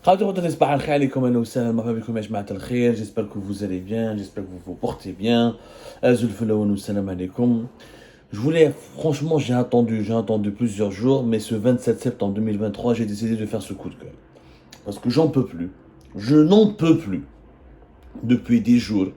J'espère que vous allez bien, j'espère que vous vous portez bien. Salam alaikum. Franchement, j'ai attendu plusieurs jours, mais ce 27 septembre 2023, j'ai décidé de faire ce coup de gueule. Parce que j'en peux plus. Je n'en peux plus. Depuis des jours,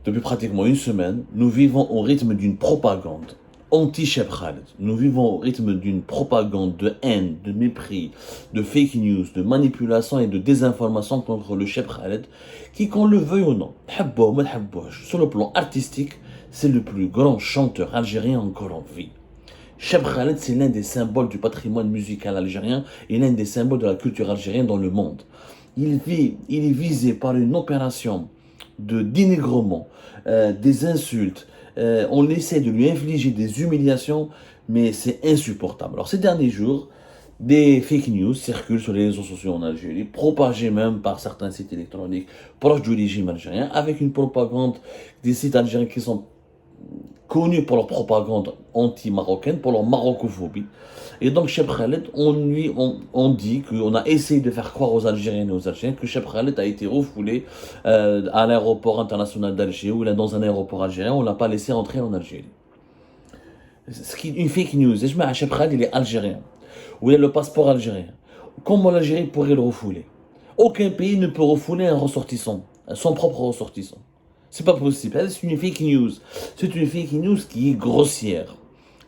depuis pratiquement une semaine, nous vivons au rythme d'une propagande anti-Cheb Khaled. Nous vivons au rythme d'une propagande de haine, de mépris, de fake news, de manipulation et de désinformation contre le Cheb Khaled, qui, qu'on le veuille ou non, sur le plan artistique, c'est le plus grand chanteur algérien encore en vie. Cheb Khaled, c'est l'un des symboles du patrimoine musical algérien et l'un des symboles de la culture algérienne dans le monde. Il est visé par une opération de dénigrement, des insultes. On essaie de lui infliger des humiliations, mais c'est insupportable. Alors ces derniers jours, des fake news circulent sur les réseaux sociaux en Algérie, propagées même par certains sites électroniques proches du régime algérien, avec une propagande des sites algériens qui sont connus pour leur propagande anti-marocaine, pour leur marocophobie. Et donc, Cheb Khaled, on dit qu'on a essayé de faire croire aux Algériennes et aux Algériens que Cheb Khaled a été refoulé à l'aéroport international d'Alger, ou là dans un aéroport algérien, on ne l'a pas laissé entrer en Algérie. Ce qui est une fake news. Et je mets Cheb Khaled, il est algérien, ou il a le passeport algérien. Comment l'Algérie pourrait le refouler? Aucun pays ne peut refouler un ressortissant, son propre ressortissant. C'est pas possible. C'est une fake news. C'est une fake news qui est grossière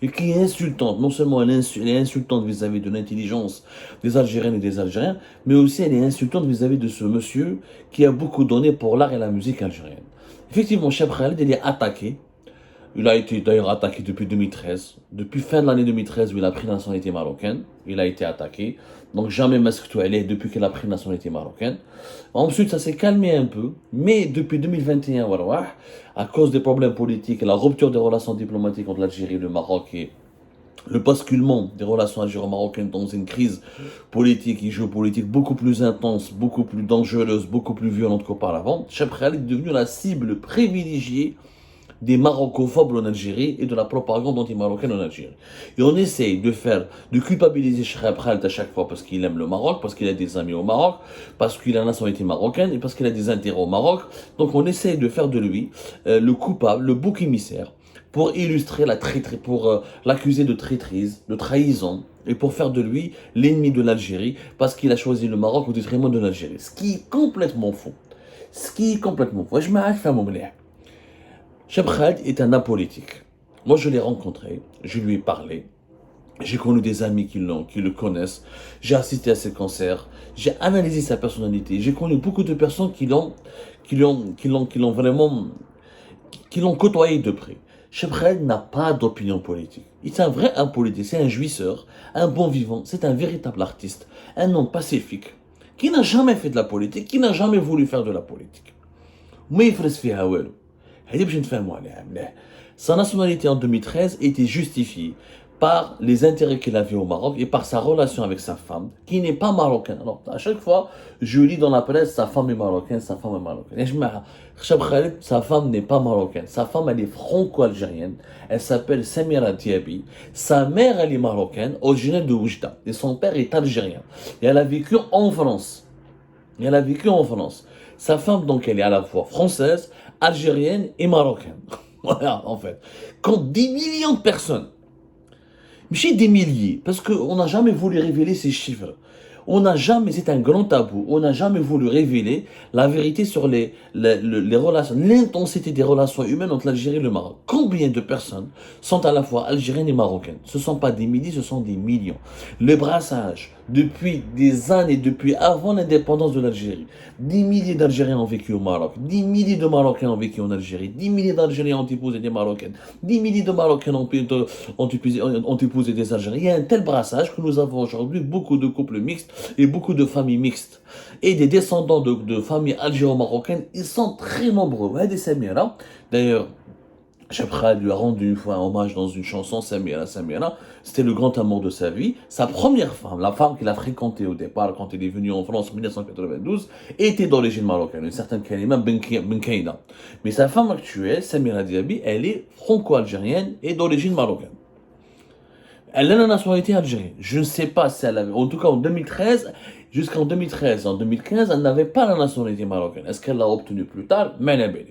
et qui est insultante. Non seulement elle est insultante vis-à-vis de l'intelligence des Algériennes et des Algériens, mais aussi elle est insultante vis-à-vis de ce monsieur qui a beaucoup donné pour l'art et la musique algérienne. Effectivement, Cheb Khaled, il est attaqué. Il a été d'ailleurs attaqué depuis 2013. Depuis fin de l'année 2013 où il a pris la nationalité marocaine, il a été attaqué. Donc jamais est depuis qu'il a pris la nationalité marocaine. Ensuite, ça s'est calmé un peu. Mais depuis 2021, à cause des problèmes politiques et la rupture des relations diplomatiques entre l'Algérie et le Maroc et le basculement des relations algéro-marocaines dans une crise politique et géopolitique beaucoup plus intense, beaucoup plus dangereuse, beaucoup plus violente qu'auparavant, Cheb Khaled est devenu la cible privilégiée des marocophobes en Algérie et de la propagande anti-marocaine en Algérie. Et on essaye de culpabiliser Cheb Khaled à chaque fois parce qu'il aime le Maroc, parce qu'il a des amis au Maroc, parce qu'il a la nationalité marocaine et parce qu'il a des intérêts au Maroc. Donc on essaye de faire de lui le coupable, le bouc émissaire, pour illustrer pour l'accuser de traîtrise, de trahison, et pour faire de lui l'ennemi de l'Algérie, parce qu'il a choisi le Maroc au détriment de l'Algérie. Ce qui est complètement faux. Ce qui est complètement faux. Je m'arrête à mon Cheb Khaled est un apolitique. Moi, je l'ai rencontré, je lui ai parlé, j'ai connu des amis qui le connaissent, j'ai assisté à ses concerts, j'ai analysé sa personnalité, j'ai connu beaucoup de personnes qui l'ont côtoyé de près. Cheb Khaled n'a pas d'opinion politique. Il est un vrai un politique, c'est un jouisseur, un bon vivant, c'est un véritable artiste, un homme pacifique, qui n'a jamais fait de la politique, qui n'a jamais voulu faire de la politique. ما يفرس فيها والو. هذه باش نتفاهموا عليها مليح. Sa nationalité en 2013 était justifiée par les intérêts qu'il avait au Maroc et par sa relation avec sa femme, qui n'est pas marocaine. Alors, à chaque fois, je lis dans la presse, sa femme est marocaine, sa femme est marocaine. Et je me dis, Cheb Khaled, sa femme n'est pas marocaine. Sa femme, elle est franco-algérienne. Elle s'appelle Samira Diaby. Sa mère, elle est marocaine, originaire de Oujda. Et son père est algérien. Et elle a vécu en France. Et elle a vécu en France. Sa femme, donc, elle est à la fois française, algérienne et marocaine. Voilà, en fait. Quand des millions de personnes, mais des milliers, parce qu'on n'a jamais voulu révéler ces chiffres. On n'a jamais, c'est un grand tabou, on n'a jamais voulu révéler la vérité sur les relations, l'intensité des relations humaines entre l'Algérie et le Maroc. Combien de personnes sont à la fois algériennes et marocaines? Ce ne sont pas des milliers, ce sont des millions. Le brassage, depuis des années, depuis avant l'indépendance de l'Algérie, des milliers d'Algériens ont vécu au Maroc, des milliers de Marocains ont vécu en Algérie, des milliers d'Algériens ont épousé des Marocaines, des milliers de Marocains ont épousé des Algériens. Il y a un tel brassage que nous avons aujourd'hui beaucoup de couples mixtes et beaucoup de familles mixtes. Et des descendants de familles algéro-marocaines, ils sont très nombreux. D'ailleurs, Cheb Khaled lui a rendu une fois un hommage dans une chanson, Samira. C'était le grand amour de sa vie. Sa première femme, la femme qu'il a fréquentée au départ quand il est venu en France en 1992, était d'origine marocaine, une certaine Kalima Benkaïda. Mais sa femme actuelle, Samira Diaby, elle est franco-algérienne et d'origine marocaine. Elle a la nationalité algérienne. Je ne sais pas si elle avait. En tout cas, en 2013, jusqu'en 2013. En 2015, elle n'avait pas la nationalité marocaine. Est-ce qu'elle l'a obtenue plus tard? Mais elle est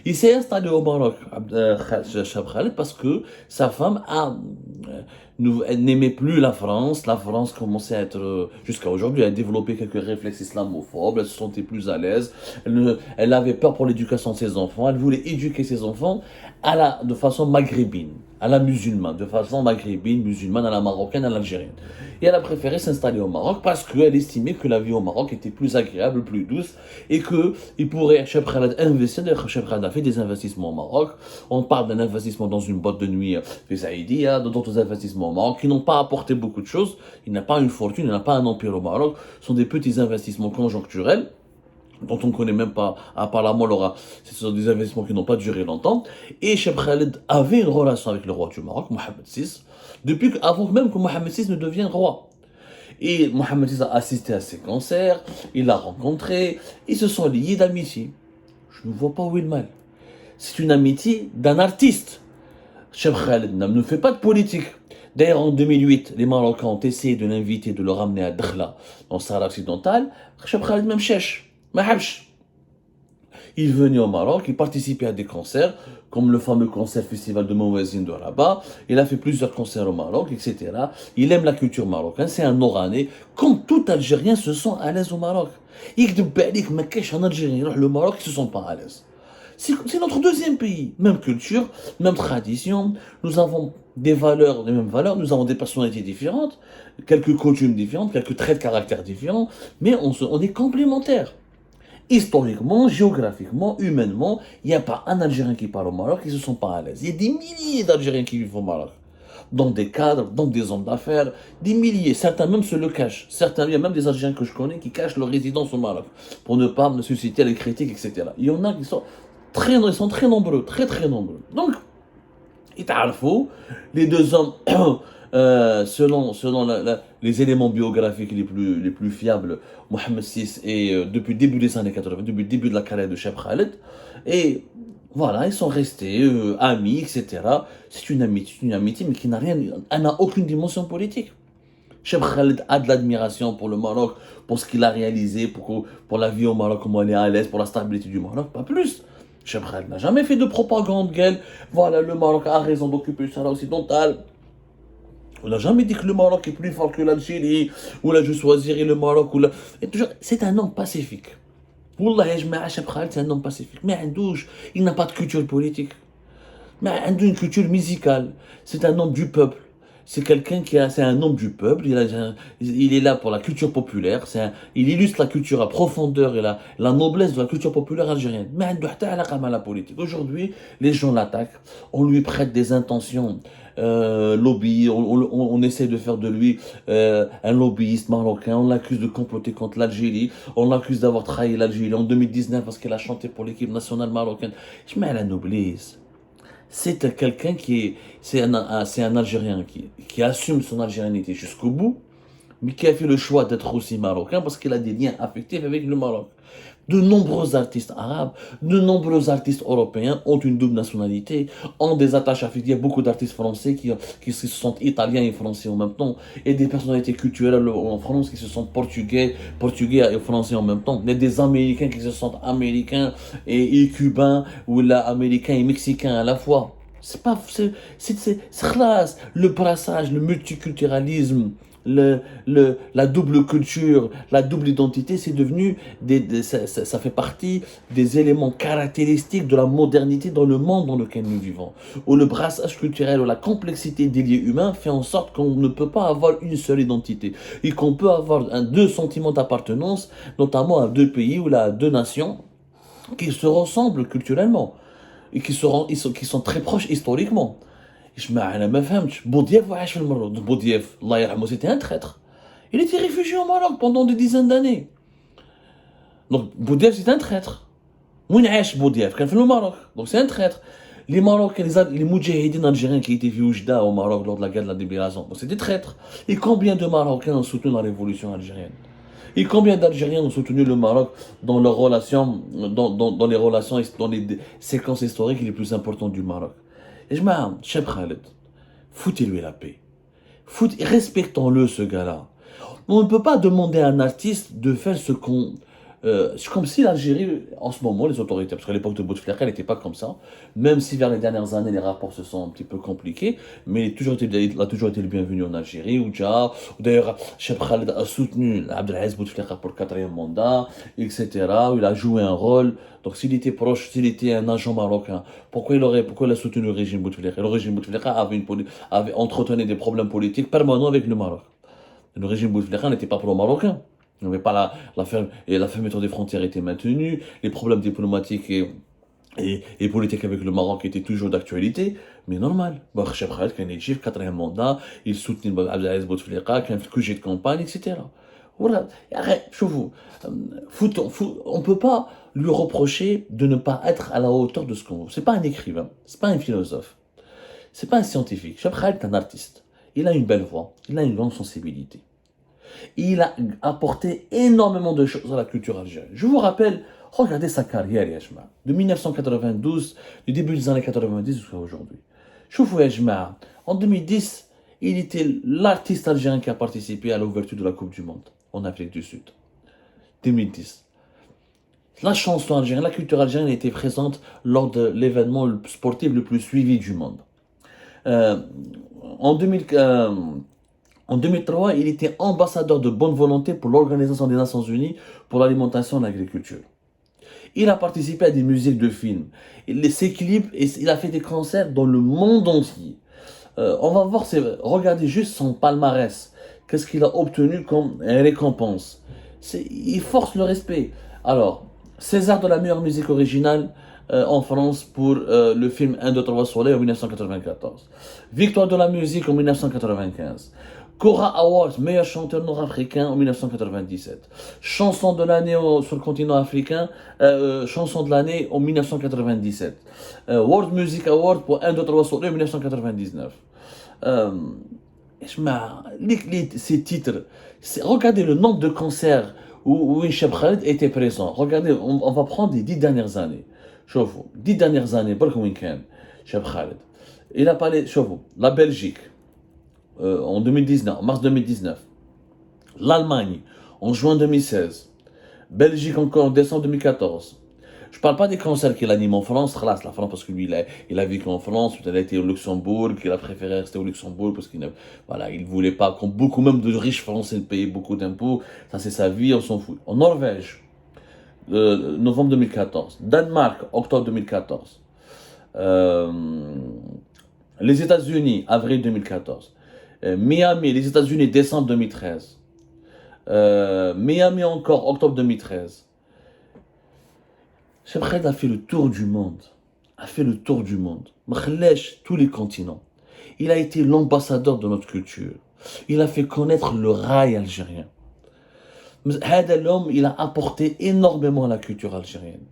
Il s'est installé au Maroc, Cheb Khaled, parce que sa femme elle n'aimait plus la France. La France commençait à être, jusqu'à aujourd'hui, à développer quelques réflexes islamophobes. Elle se sentait plus à l'aise. Elle avait peur pour l'éducation de ses enfants. Elle voulait éduquer ses enfants de façon maghrébine, à la musulmane, de façon maghrébine, musulmane, à la marocaine, à l'algérienne. Et elle a préféré s'installer au Maroc parce qu'elle estimait que la vie au Maroc était plus agréable, plus douce, et qu'il pourrait, Cheb Khaled, investir. D'ailleurs, Cheb Khaled a fait des investissements au Maroc. On parle d'un investissement dans une boîte de nuit Fisaïdia, d'autres investissements au Maroc qui n'ont pas apporté beaucoup de choses. Il n'a pas une fortune, il n'a pas un empire au Maroc. Ce sont des petits investissements conjoncturels dont on ne connaît même pas, apparemment, ce sont des investissements qui n'ont pas duré longtemps. Et Cheb Khaled avait une relation avec le roi du Maroc, Mohamed VI, avant même que Mohamed VI ne devienne roi. Et Mohamed VI a assisté à ses concerts, il l'a rencontré, ils se sont liés d'amitié. Je ne vois pas où est le mal. C'est une amitié d'un artiste. Cheb Khaled ne fait pas de politique. D'ailleurs, en 2008, les Marocains ont essayé de l'inviter, de le ramener à Dakhla, dans le Sahara occidental. Cheb Khaled même cherche. Il venait au Maroc, il participait à des concerts, comme le fameux concert festival de Mouazine de Rabat. Il a fait plusieurs concerts au Maroc, etc. Il aime la culture marocaine, c'est un Oranais. Comme tout Algérien se sent à l'aise au Maroc. En Algérie, le Maroc, ils se sentent pas à l'aise. C'est notre deuxième pays. Même culture, même tradition. Nous avons des valeurs, les mêmes valeurs. Nous avons des personnalités différentes, quelques coutumes différentes, quelques traits de caractère différents. Mais on est complémentaires. Historiquement, géographiquement, humainement, il n'y a pas un Algérien qui parle au Maroc qui ne se sent pas à l'aise. Il y a des milliers d'Algériens qui vivent au Maroc. Dans des cadres, dans des hommes d'affaires, des milliers. Certains même se le cachent. Certains, il y a même des Algériens que je connais qui cachent leur résidence au Maroc pour ne pas me susciter les critiques, etc. Il y en a qui sont ils sont très nombreux, très très nombreux. Donc, les deux hommes, selon les éléments biographiques les plus fiables, Mohamed VI est depuis le début des années 80, depuis le début de la carrière de Cheb Khaled, et voilà, ils sont restés amis, etc. C'est une amitié, mais qui elle n'a aucune dimension politique. Cheb Khaled a de l'admiration pour le Maroc, pour ce qu'il a réalisé, pour la vie au Maroc, comment elle est à l'aise, pour la stabilité du Maroc, pas plus. Cheb Khaled n'a jamais fait de propagande, voilà, le Maroc a raison d'occuper le Sahara occidental. On n'a jamais dit que le Maroc est plus fort que l'Algérie, ou là je choisirais le Maroc, c'est un homme pacifique. Wallah, Cheb Khaled, c'est un homme pacifique. Mais il n'a pas de culture politique. Mais il a une culture musicale. C'est un homme du peuple. C'est un homme du peuple. Il est là pour la culture populaire. Il illustre la culture à profondeur et la noblesse de la culture populaire algérienne. Mais il n'a la politique. Aujourd'hui, les gens l'attaquent. On lui prête des intentions lobby. On essaie de faire de lui un lobbyiste marocain. On l'accuse de comploter contre l'Algérie. On l'accuse d'avoir trahi l'Algérie en 2019 parce qu'elle a chanté pour l'équipe nationale marocaine. Je mets à la noblesse. C'est quelqu'un c'est un Algérien qui assume son algérianité jusqu'au bout, mais qui a fait le choix d'être aussi marocain parce qu'il a des liens affectifs avec le Maroc. De nombreux artistes arabes, de nombreux artistes européens ont une double nationalité, ont des attaches affectives. Il y a beaucoup d'artistes français qui se sentent italiens et français en même temps, et des personnalités culturelles en France qui se sentent portugais et français en même temps. Il y a des Américains qui se sentent américains et cubains, ou là, américains et mexicains à la fois. C'est le brassage, le multiculturalisme, la double culture, la double identité, c'est devenu ça fait partie des éléments caractéristiques de la modernité dans le monde dans lequel nous vivons. Où le brassage culturel ou la complexité des liens humains fait en sorte qu'on ne peut pas avoir une seule identité et qu'on peut avoir deux sentiments d'appartenance, notamment à deux pays ou à deux nations qui se ressemblent culturellement et qui sont très proches historiquement. انا ما فهمتش بوضياف عاش في المغرب بوضياف الله يرحمه c'était un traître il était réfugié au Maroc pendant des dizaines d'années donc Boudiaf c'est un traître وين عاش بوضياف كان في المغرب donc c'est un traître les Marocains les moudjahidines algériens qui étaient vus au Oujda au Maroc lors de la guerre de la libération donc c'est des traîtres et combien de Marocains ont soutenu la révolution algérienne et combien d'Algériens ont soutenu le Maroc dans leurs relations dans les relations dans les séquences historiques les plus importantes du Maroc. Et je m'aime, Cheb Khaled, foutez-lui la paix. Respectons-le, ce gars-là. On ne peut pas demander à un artiste de faire ce qu'on... c'est comme si l'Algérie, en ce moment, les autorités, parce qu'à l'époque de Bouteflika, elle n'était pas comme ça, même si vers les dernières années, les rapports se sont un petit peu compliqués, mais il a toujours été le bienvenu en Algérie, d'ailleurs, Cheb Khaled a soutenu Abdelaziz Bouteflika pour le quatrième mandat, etc., où il a joué un rôle. Donc s'il était proche, s'il était un agent marocain, pourquoi il a soutenu le régime Bouteflika? Le régime Bouteflika avait entretenu des problèmes politiques permanents avec le Maroc. Le régime Bouteflika n'était pas pro-marocain. Il n'y avait pas la fermeture des frontières était maintenue, les problèmes diplomatiques et politiques avec le Maroc étaient toujours d'actualité, mais normal. Cheb Khaled, quand il est quatrième mandat, il soutenait Abdelaziz Bouteflika, quand il fait de campagne, etc. Voilà, شوفوا, on ne peut pas lui reprocher de ne pas être à la hauteur de ce qu'on veut. C'est pas un écrivain, c'est pas un philosophe, c'est pas un scientifique. Cheb Khaled est un artiste. Il a une belle voix, il a une grande sensibilité. Il a apporté énormément de choses à la culture algérienne. Je vous rappelle, regardez sa carrière, Yajma, de 1992, du début des années 90 jusqu'à aujourd'hui. Choufou Yajma, en 2010, il était l'artiste algérien qui a participé à l'ouverture de la Coupe du Monde en Afrique du Sud. 2010. La chanson algérienne, la culture algérienne était présente lors de l'événement sportif le plus suivi du monde. Euh, en 2000, En 2003, il était ambassadeur de bonne volonté pour l'Organisation des Nations Unies pour l'alimentation et l'agriculture. Il a participé à des musiques de films. Ses clips, il a fait des concerts dans le monde entier. On va voir, regardez juste son palmarès. Qu'est-ce qu'il a obtenu comme récompense. Il force le respect. Alors, César de la meilleure musique originale en France pour le film 1, 2, 3 Soleil en 1994. Victoire de la musique en 1995. Cora Awards, meilleur chanteur nord-africain en 1997. Chanson de l'année sur le continent africain, chanson de l'année en 1997. World Music Award pour 1, 2, 3 Soleil en 1999. Ces titres, regardez le nombre de concerts où Cheb Khaled était présent. Regardez, on va prendre les 10 dernières années. Chauffe-vous, 10 dernières années, pour le week-end, Cheb Khaled. Il a parlé, chauffe-vous, la Belgique, en 2019, en mars 2019. L'Allemagne, en juin 2016. Belgique encore en décembre 2014. Je ne parle pas des concerts qu'il anime en France, la France parce que lui il a vécu en France, il a été au Luxembourg, il a préféré rester au Luxembourg parce qu'il ne voulait pas, comme beaucoup même de riches Français payaient beaucoup d'impôts, ça c'est sa vie, on s'en fout. En Norvège, novembre 2014. Danemark, octobre 2014. Les États-Unis, avril 2014. Miami, les États-Unis, décembre 2013. Miami encore, octobre 2013. Cheb Khaled a fait le tour du monde. A fait le tour du monde. M'khlech tous les continents. Il a été l'ambassadeur de notre culture. Il a fait connaître le rail algérien. L'homme, il a apporté énormément à la culture algérienne.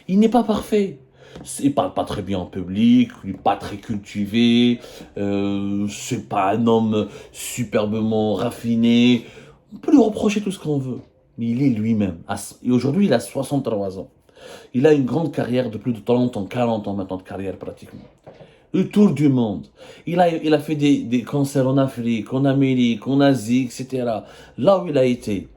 Il n'est pas parfait. Il parle pas très bien en public, il n'est pas très cultivé, c'est pas un homme superbement raffiné. On peut lui reprocher tout ce qu'on veut, mais il est lui-même. Et aujourd'hui, il a 63 ans. Il a une grande carrière de plus de 30 ans, 40 ans maintenant de carrière pratiquement. Le tour du monde. Il a fait des concerts en Afrique, en Amérique, en Asie, etc. Là où il a été.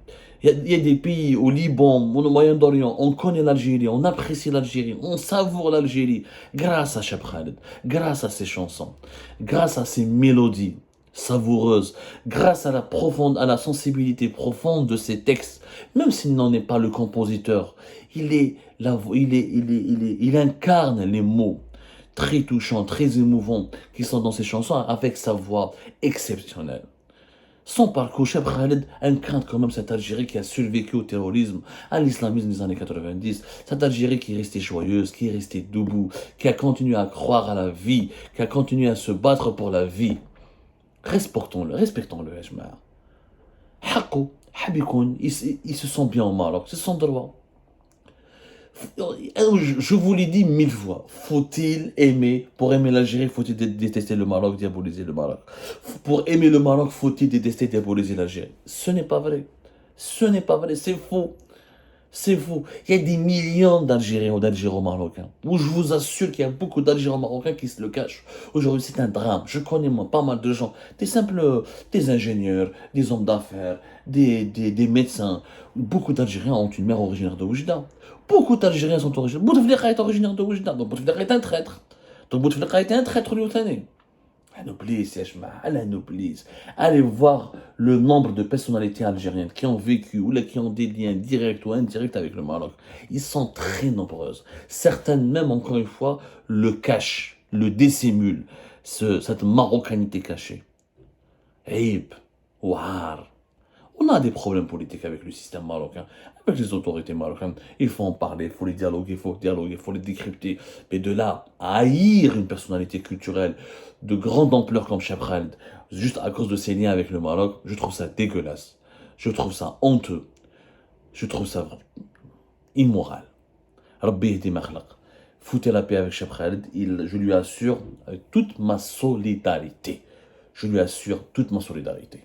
Il y a des pays, au Liban, au Moyen-Orient, on connaît l'Algérie, on apprécie l'Algérie, on savoure l'Algérie, grâce à Cheb Khaled, grâce à ses chansons, grâce à ses mélodies savoureuses, grâce à la sensibilité profonde de ses textes, même s'il n'en est pas le compositeur, il incarne les mots très touchants, très émouvants qui sont dans ses chansons avec sa voix exceptionnelle. Son parcours, Cheb Khaled incarne quand même cette Algérie qui a survécu au terrorisme, à l'islamisme des années 90. Cette Algérie qui est restée joyeuse, qui est restée debout, qui a continué à croire à la vie, qui a continué à se battre pour la vie. Respectons-le, Ejma. Hakou, Habikoun, il se sent bien au Maroc, c'est son droit. Je vous l'ai dit 1000 fois. Faut-il aimer, pour aimer l'Algérie, faut-il détester le Maroc, diaboliser le Maroc? Pour aimer le Maroc, faut-il détester, diaboliser l'Algérie? Ce n'est pas vrai. Ce n'est pas vrai, c'est faux. C'est faux. Il y a des millions d'Algériens ou d'Algéro-Marocains. Où je vous assure qu'il y a beaucoup d'Algéro-Marocains qui se le cachent. Aujourd'hui, c'est un drame. Je connais moi pas mal de gens. Des ingénieurs, des hommes d'affaires, des médecins. Beaucoup d'Algériens ont une mère originaire de Oujda. Beaucoup d'Algériens sont originaires. Bouteflika est originaire de Oujda. Donc Bouteflika est un traître. Donc Bouteflika était un traître lieutenant. Anoblis, Yachma, Anoblis. Allez voir le nombre de personnalités algériennes qui ont vécu ou là, qui ont des liens directs ou indirects avec le Maroc. Ils sont très nombreuses. Certaines même, encore une fois, le cachent, le dissimulent, cette marocanité cachée. Aïb, Ouar. On a des problèmes politiques avec le système marocain, avec les autorités marocaines. Il faut en parler, il faut les dialoguer, il faut les décrypter. Mais de là à haïr une personnalité culturelle de grande ampleur comme Cheb Khaled, juste à cause de ses liens avec le Maroc, je trouve ça dégueulasse. Je trouve ça honteux. Je trouve ça immoral. Rabbi yehdi ma khalaq. Foutez la paix avec Cheb Khaled. Je lui assure toute ma solidarité. Je lui assure toute ma solidarité.